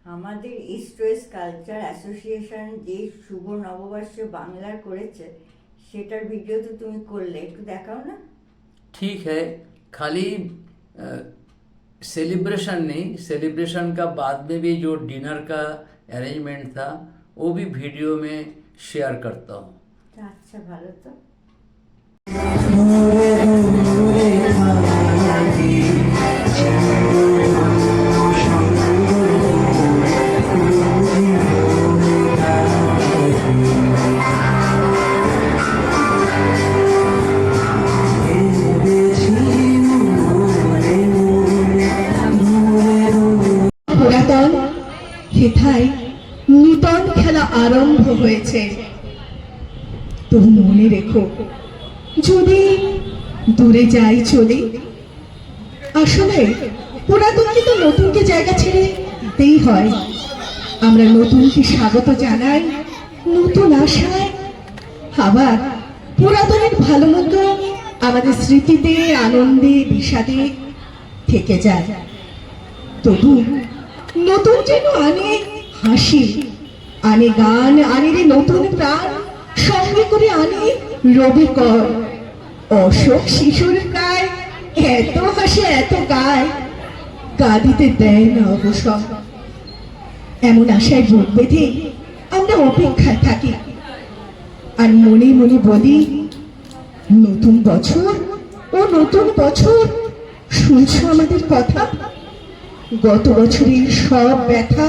আমাদের east West culture association যে শুভ নববর্ষ বাংলার করেছে সেটার ভিডিও তো তুমি করলে, একটু দেখাও না। ठीक है, खाली सेलिब्रेशन नहीं, सेलिब्रेशन का बाद में भी जो डिनर का अरेंजमेंट था वो भी वीडियो में शेयर करता हूँ। আচ্ছা, ভালো তো। পুরাতন হেথায় নূতন খেলা আরম্ভ হয়েছে। তবু মনে রেখো, যদি দূরে যাই চলে, আসলে পুরাতনকে তো নতুনকে জায়গা ছেড়ে দিতেই হয়। আমরা নতুনকে স্বাগত জানাই নতুন আশায়। আবার পুরাতনের ভালো মন্দ আমাদের স্মৃতিতে, আনন্দে, বিষাদে থেকে যায়। তবু নতুন যেন আনে হাসি, আনে গান, আনে রে নতুন প্রাণ, সঙ্গে করে আনে রবিকর। অশোক শিশুর প্রায় এত হাসে, এত গায়, কাঁদিতে দেয় না অবসর। এমন আশায় বুক বেঁধে আমরা অপেক্ষায় থাকি, আর মনে মনে বলি, নতুন বছর ও নতুন বছর, শুনছো আমাদের কথা? গত বছরের সব ব্যথা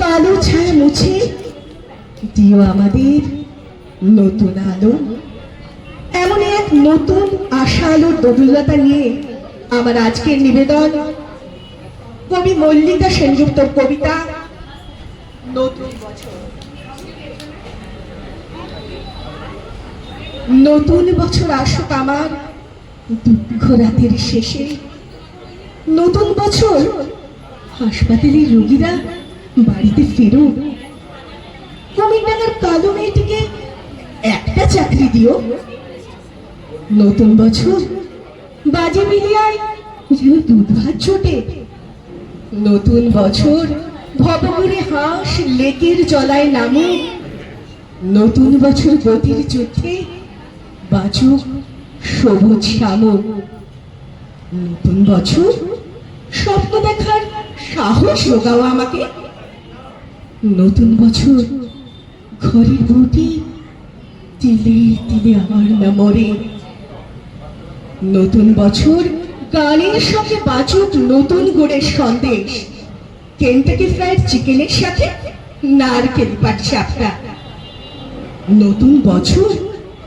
কালো ছায়া মুছে দিও আমাদের নতুন আলো। এমন এক নতুন আশা আলোর গভীরতা নিয়ে আমার আজকের নিবেদন কবি মল্লিকা সেনগুপ্তর কবিতা নতুন বছর। নতুন বছর আসুক আমার দুঃখ রাতের শেষে। নতুন বছর হাসপাতালের রোগীরা বাড়িতে ফেরুক। কুমিরডাঙ্গার কালো মেয়েটিকে একটা চাকরি দিও। নতুন বছর বাজে বিলিয়ায় যেন দুধ ভাত জোটে। নতুন বছর ভবঘুরে হাঁস লেকের জলায় নামে। নতুন বছর গতির যুদ্ধে বাঁচুক সবুজ শামুক। নতুন বছর স্বপ্ন দেখার সাহস যোগাও আমাকে। নতুন বছর ঘরের বউটি তিলে তিলে আমার না মরে। নতুন বছর গানের সঙ্গে বাঁচুক নতুন গুড়ের সন্দেশ, কেন্টাকি ফ্রাইড চিকেনের সাথে নারকেল পাটিসাপটা। নতুন বছর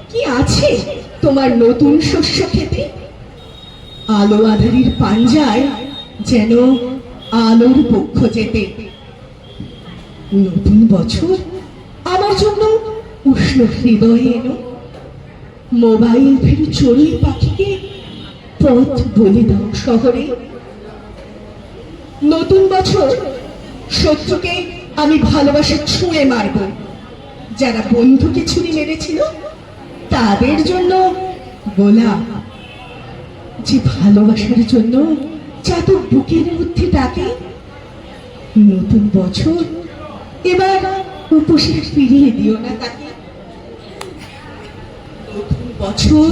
কি আছে তোমার নতুন শস্য খেতে? আলো আধারির পাঞ্জায় যেন আলোর পক্ষ যেতে। নতুন বছর আমার জন্য উষ্ণ হৃদয়ে এনো। মোবাইল ফিরে চড়ুই পাখিকে পথ বলে দাও শহরে। নতুন বছর শত্রুকে আমি ভালোবাসা ছুঁড়ে মারব। যারা বন্ধুকে ছুরি মেরেছিল তাদের জন্য গোলাপ। যে ভালোবাসার জন্য চাতক বুকের মধ্যে ডাকে। নতুন বছর এবার উপসে ফিরিয়ে দিও না তাকে। নতুন বছর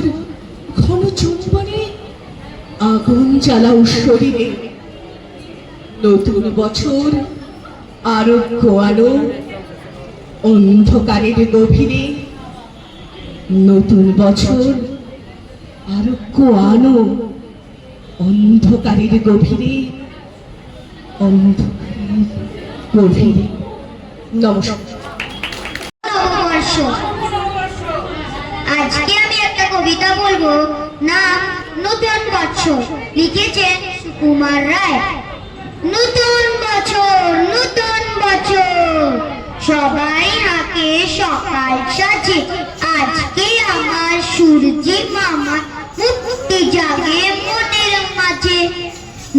ঘন চুম্বনে আগুন জ্বালাও শরীরে। নতুন বছর আরোগ্য আলো অন্ধকারের গভীরে। নতুন বছর আরোগ্য আলো অন্ধকারের গভীরে, অন্ধকারের গভীরে। নমস্কার। আজকে আমি একটা কবিতা বলবো, নাম নতুন বছর, লিখেছেন সুকুমার রায়। নতুন বছর, নতুন বছর, সবাই হাঁকে সকাল সাজে। আজকে আমার সূর্যি মামা মুক্তি জাগে মনের মাঝে।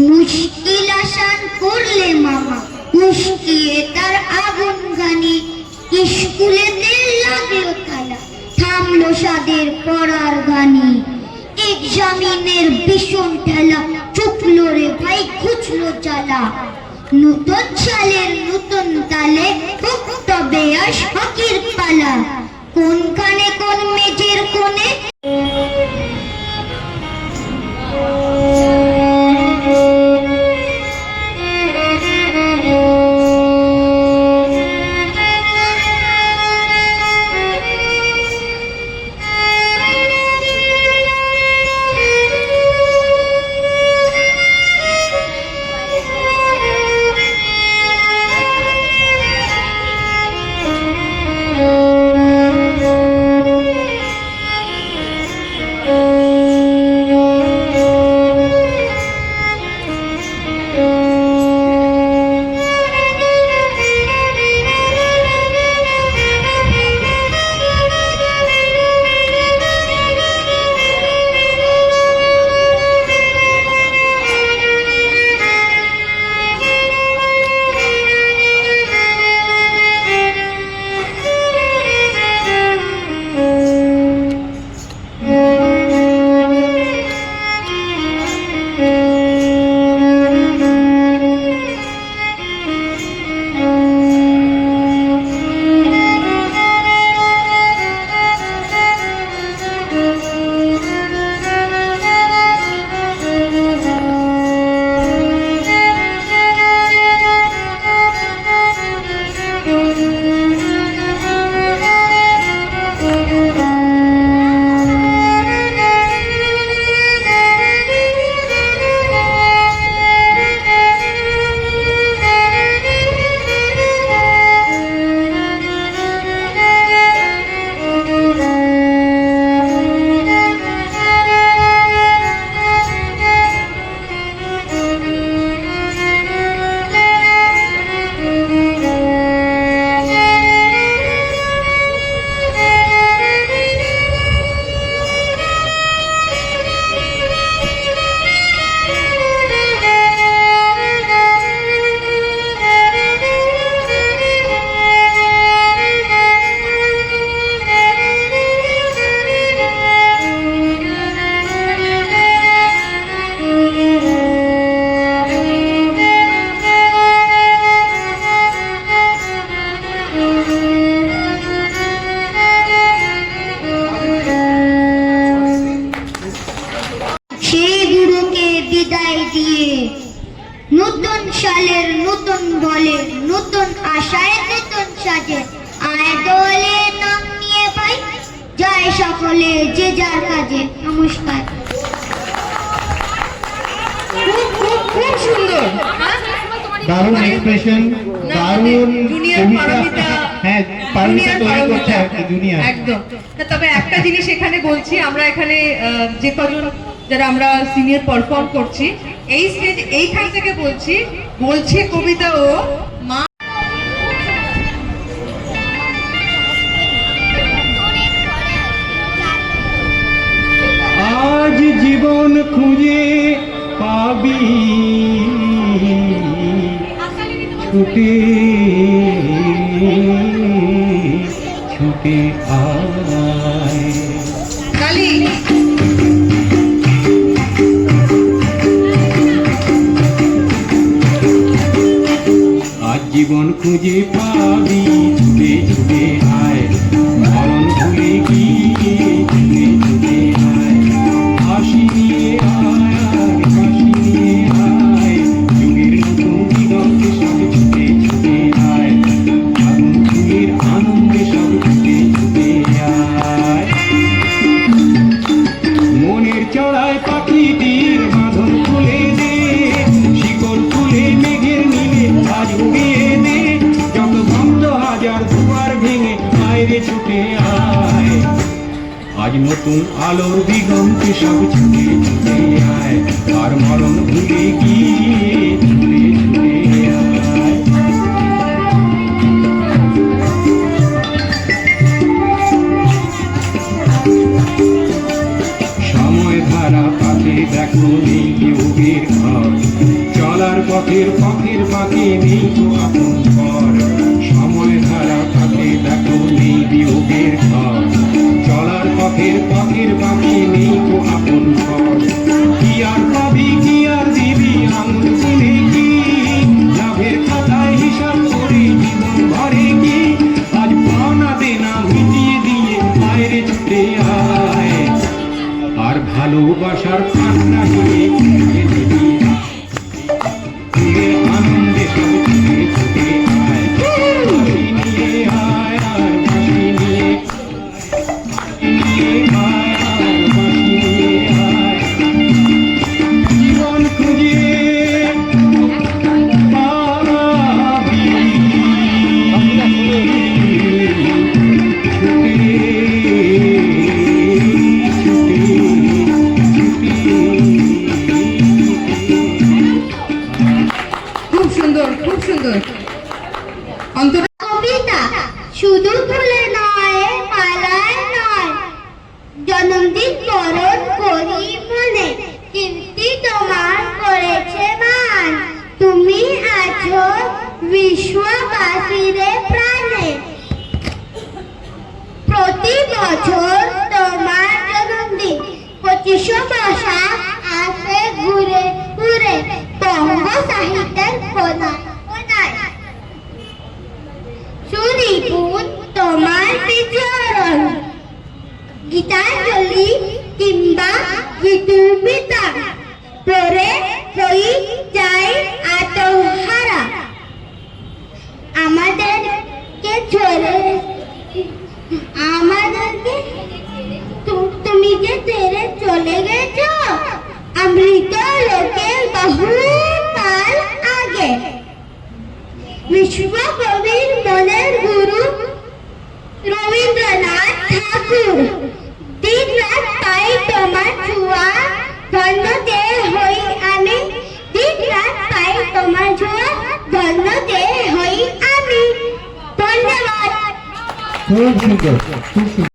মুশকিল আসান করলে মামা মুশকিয়ে তার আগুন গানি। স্কুলেতে লাগলো তালা, থামলো সাদের পড়ার গানি। এক্সামিনের ভীষণ ঠেলা, চুকলো রে ভাই ঘুচলো জ্বালা। নতুন সালের নতুন আশায় নতুন সাজে আয় দোলে নাম নিয়ে পাই জয় সকলে যে যার কাজে। নমস্কার। খুব সুন্দর, দারুণ এক্সপ্রেশন, দারুণ কবিতা। হ্যাঁ, পারমিতা তৈরি করছে একটা জুনিয়র। একদম। তবে একটা জিনিস এখানে বলছি, আমরা এখানে যে কজন যারা আমরা সিনিয়র পারফর্ম করছি এই স্টেজ এইখান থেকে বলছে কবিতা ও মা। আজ জীবন খুঁজে পাবি ছুটে ছুটে আয়। কালী আজ জীবন খুঁজে পাবি ছুটে ছুটে আয়, মরণ ভুলে গিয়ে ছুটে ছুটে আয়। হাসি নিয়ে আয় আর হাসি নিয়ে আয়, যুগের নতুন দিগন্তে সব ছুটে ছুটে আয়। আগুন ফুলের আনন্দে সব ছুটে ছুটে আয়। মনের চড়ায় পাখিটির বাঁধন খুলে দে, শিকল খুলে মেঘের নীলে আজ উড়িয়ে দে। যত ভক্ত হাজার দুয়ার ভেঙে বাইরে ছুটে আয়, আজ নতুন আলোর দিগন্তে সব ছুটে ছুটে আয়। আর মরণ ভুলে গিয়ে ছুটে ছুটে আয়। সময় ধারা পাখি দেখো নেই যোগের ঘর, চলার পথের পথের পাখি নেই তো আপন ঘর। সময় ধারা পাখি দেখো নেই যোগের ঘর, চলার পথের পথের পাখি নেই তো আপন ঘর। কি আর পাবি কি আর দিবি আঙুল তুলে কি, লাভের খাতায় হিসাব করে জীবন ভরে কি। আজ পাওনা দেনা মিটিয়ে দিয়ে বাইরে ছুটে আয়, আর ভালোবাসার কান্না নিয়ে দিবি আনন্দে সব ছুটে ছুটে আয়। হাসি নিয়ে আয় আর হাসি নিয়ে আয় আর হাসি নিয়ে আয়। জীবন খুঁজে পাবি খুব সুন্দর, খুব সুন্দর। অন্তর কবিতা শুধু ফুলে নয় মালায় নয়, জন্মদিন বরণ করি মনে কীর্তি তোমার করেছে মান। তুমি আছো বিশ্ববাসীর প্রাণে, প্রতি বছর তোমার জন্মদিন 25 বৈশাখ আসে ঘুরে ঘুরে বঙ্গ সাহিত্যের কোনায় কোনায়। সুনিপুণ তোমার বিচরণ, গীতাঞ্জলি কিংবা গীতুবিতা পড়ে হই যাই আত্মহারা। আমাদেরকে তুমি যে তেরে চলে গেছো অমৃত লোকের বহু কাল আগে। বিশ্বকবির মনের গুরু রবীন্দ্রনাথ ঠাকুর, দিন রাত পাই তোমার ছোঁয়া, ধন্য দে হই আমি। দিন রাত পাই তোমার ছোঁয়া, ধন্য দে হই আমি। ধন্যবাদ। খুব সুন্দর, খুব সুন্দর।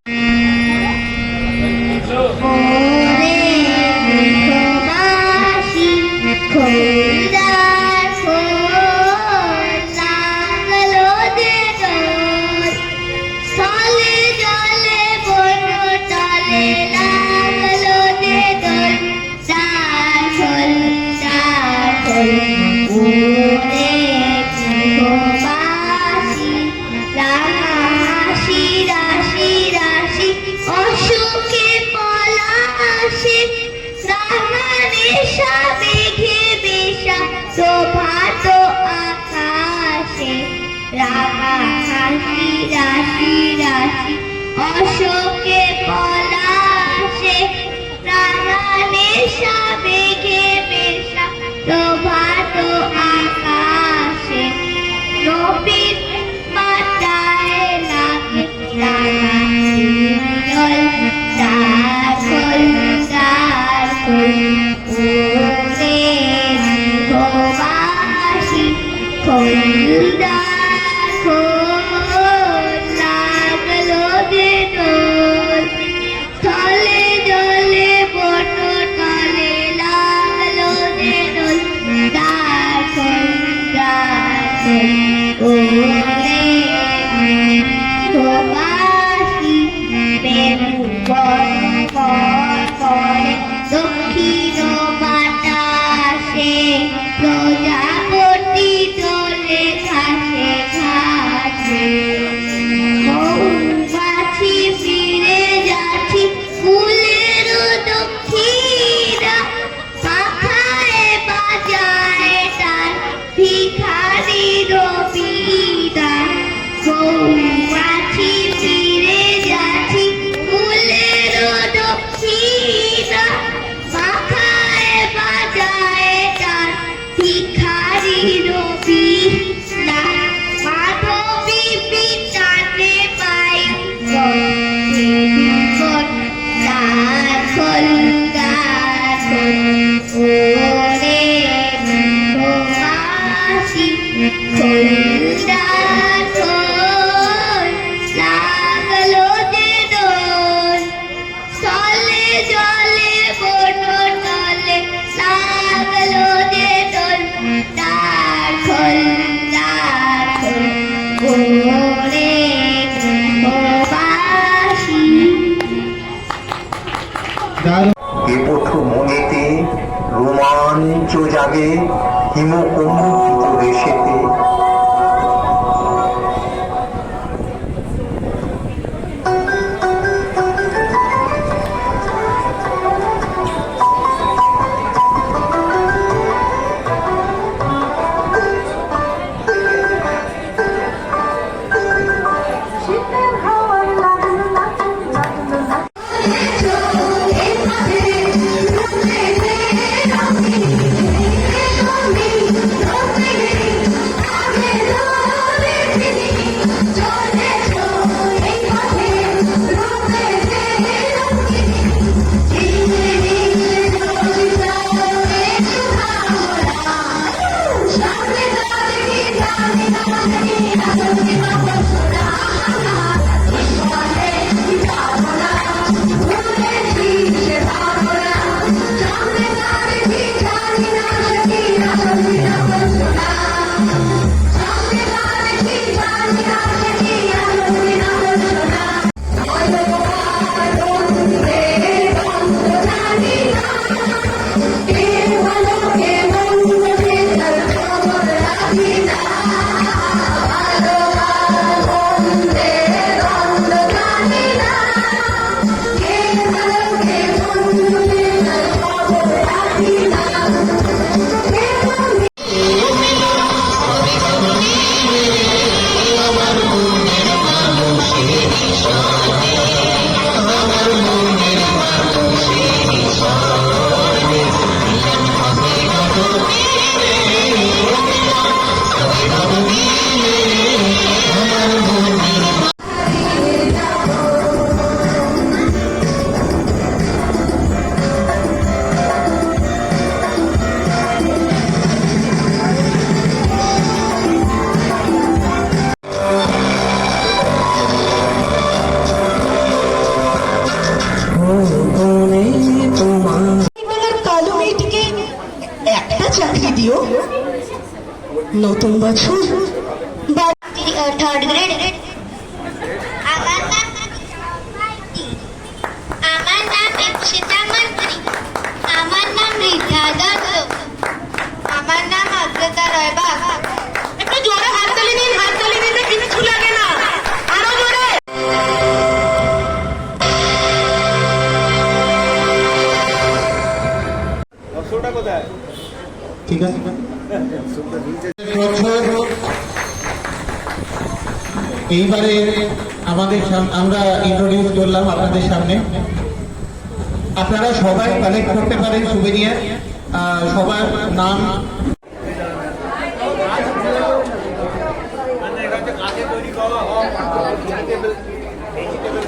ওরে প্রবাসী খোদার খোঁজ লাগলো যে ডোর, স্থলে জলে বন তলে লাগলো যে ডোর। দাখল দাখল ওরে প্রবাসী রাশি রাশি রাশি রাঙা হাসি রাশি রাশি অশোকে পলাশে রাঙা নেশা বেগে মেশা প্রভাত আকাশে নবীন মাতায় লাগে রাঙা জল দাখল দাখল ওরে গৃহবাসী খোলদা লাগলো যে দোল তলে জলে বট তলে লাগলো যে দোল দাখল দাখল ওরে গৃহবাসী বেনু করে দক্ষিণ বাতাসে প্রজাপতি দোলে ঘাসে ঘাসে মৌমাছি ফিরে যাচ্ছি ফুলের দক্ষিণা পাখায় বাজায় তার ভিখারি রবিদা মৌমাছি ফিরে যাচ্ছি ফুলের দক্ষিণা পাখায় বাজায় তার ভিখারি রবিদা মাধবী পিতানে পাই দাখল দাখল ওরে গৃহবাসী খোল দাখল লাগলো যে দোল তলে জলে বট তলে লাগলো যে দোল দাখল দাখল ওরে গৃহবাসী এ প্রথম মনেতে রোমাঞ্চ জাগে হিমকুম্ভিত দেশেতে। চাকরি দিও। নতুন বছর থার্ড গ্রেড। আমার নাম ইপসিতা মন্ত্রী। আমার নাম রিতা দত্ত। আমার নাম অগ্রতা রয় বাগ। একটু জোরে হাততালি দিন, হাততালি দিতে কিচ্ছু লাগে না, আরো জোরে। ঠিক আছে। এইবারে আমরা ইন্ট্রোডিউস করলাম আপনাদের সামনে। আপনারা সবাই কালেক্ট করতে পারেন সুবিনিয়ার, সবার নাম। ভেজিটেবল